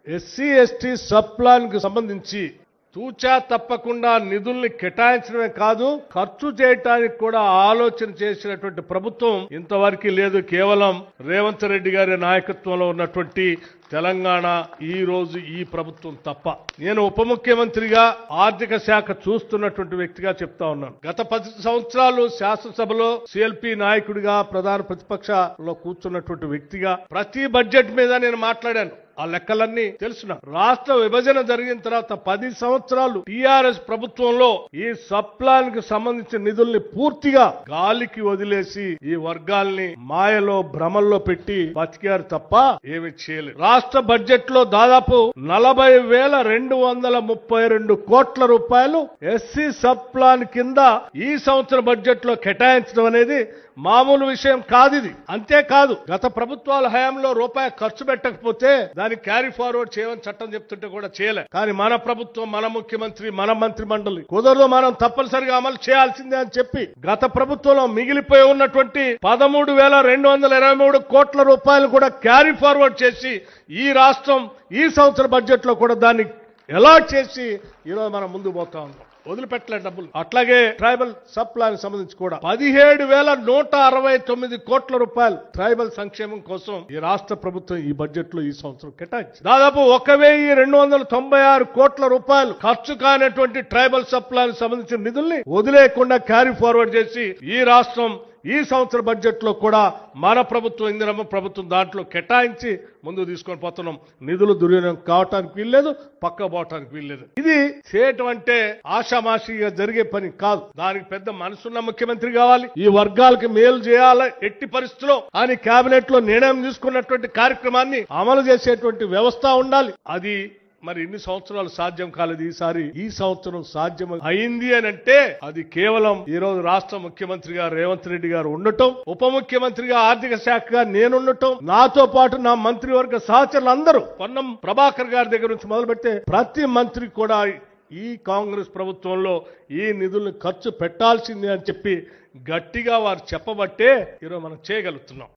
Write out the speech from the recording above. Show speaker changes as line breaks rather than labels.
SC ST sub plan కు సంబంధించి తూచా తప్పకుండా నిధుల్ని కేటాయించడమే కాదు, ఖర్చు చేయటానికి కూడా ఆలోచన చేసినటువంటి ప్రభుత్వం ఇంతవరకు లేదు. కేవలం రేవంత్ రెడ్డి గారి నాయకత్వంలో ఉన్నటువంటి తెలంగాణ ఈ రోజు ఈ ప్రభుత్వం తప్ప. నేను ఉప ముఖ్యమంత్రిగా ఆర్థిక శాఖ చూస్తున్నటువంటి వ్యక్తిగా చెప్తా ఉన్నాను. గత 10 సంవత్సరాలు శాసనసభలో సిఎల్పి నాయకుడిగా ప్రధాన ప్రతిపక్షంలో కూర్చున్నటువంటి వ్యక్తిగా ప్రతి బడ్జెట్ మీద నేను మాట్లాడాను. ఆ లెక్కలన్నీ తెలుసు. రాష్ట్ర విభజన జరిగిన తర్వాత 10 సంవత్సరాలు టిఆర్ఎస్ ప్రభుత్వంలో ఈ సబ్ ప్లాన్ కు సంబంధించిన నిధుల్ని పూర్తిగా గాలికి వదిలేసి ఈ వర్గాల్ని మాయలో భ్రమల్లో పెట్టి బతికారు తప్ప ఏమి చేయలేదు. రాష్ట్ర బడ్జెట్ లో దాదాపు 40,232 కోట్ల రూపాయలు ఎస్సీ సబ్ ప్లాన్ కింద ఈ సంవత్సరం బడ్జెట్ లో కేటాయించడం అనేది మామూలు విషయం కాదు. ఇది అంతేకాదు, గత ప్రభుత్వాల హయాంలో రూపాయి ఖర్చు పెట్టకపోతే దాన్ని క్యారీ ఫార్వర్డ్ చేయమని చట్టం చెప్తుంటే కూడా చేయలే. కానీ మన ప్రభుత్వం, మన ముఖ్యమంత్రి, మన మంత్రి మండలి కుదరదు, మనం తప్పనిసరిగా అమలు చేయాల్సిందే అని చెప్పి గత ప్రభుత్వంలో మిగిలిపోయి ఉన్నటువంటి 13,223 కోట్ల రూపాయలు కూడా క్యారీ ఫార్వర్డ్ చేసి ఈ రాష్ట్రం ఈ సంవత్సర బడ్జెట్ లో కూడా దాన్ని అలాట్ చేసి ఈరోజు మనం ముందుకు పోతా ఉన్నాం. వదిలిపెట్టలేదు డబ్బులు. అట్లాగే ట్రైబల్ సబ్ ప్లాన్ సంబంధించి కూడా 17,169 కోట్ల రూపాయలు ట్రైబల్ సంక్షేమం కోసం ఈ రాష్ట్ర ప్రభుత్వం ఈ బడ్జెట్ లో ఈ సంవత్సరం కేటాయించింది. దాదాపు 1,296 కోట్ల రూపాయలు ఖర్చు కానటువంటి ట్రైబల్ సబ్ ప్లాన్ సంబంధించిన నిధుల్ని వదిలేయకుండా క్యారీ ఫార్వర్డ్ చేసి ఈ రాష్ట్రం ఈ సంవత్సర బడ్జెట్ లో కూడా మన ప్రభుత్వం, ఇందిరమ్మ ప్రభుత్వం దాంట్లో కేటాయించి ముందుకు తీసుకొని పోతున్నాం. నిధులు దుర్వినియోగం కావటానికి వీల్లేదు, పక్క పోవటానికి వీల్లేదు. ఇది చేయటం అంటే ఆషామాషిగా జరిగే పని కాదు. దానికి పెద్ద మనసున్న ముఖ్యమంత్రి కావాలి. ఈ వర్గాలకి మేలు చేయాలి ఎట్టి పరిస్థితుల్లో అని కేబినెట్ లో నిర్ణయం తీసుకున్నటువంటి కార్యక్రమాన్ని అమలు చేసేటువంటి వ్యవస్థ ఉండాలి. అది మరి ఇన్ని సంవత్సరాలు సాధ్యం కాలేదు. ఈ సంవత్సరం సాధ్యం అయింది అని అంటే అది కేవలం ఈ రోజు రాష్ట్ర ముఖ్యమంత్రిగా రేవంత్ రెడ్డి గారు ఉండటం, ఉప ముఖ్యమంత్రిగా ఆర్థిక శాఖగా నేనుండటం, నాతో పాటు నా మంత్రివర్గ సహచరులు అందరూ, పొన్నం ప్రభాకర్ గారి దగ్గర నుంచి మొదలు పెడితే ప్రతి మంత్రి కూడా ఈ కాంగ్రెస్ ప్రభుత్వంలో ఈ నిధులను ఖర్చు పెట్టాల్సిందే అని చెప్పి గట్టిగా వారు చెప్పబట్టే ఈరోజు మనం చేయగలుగుతున్నాం.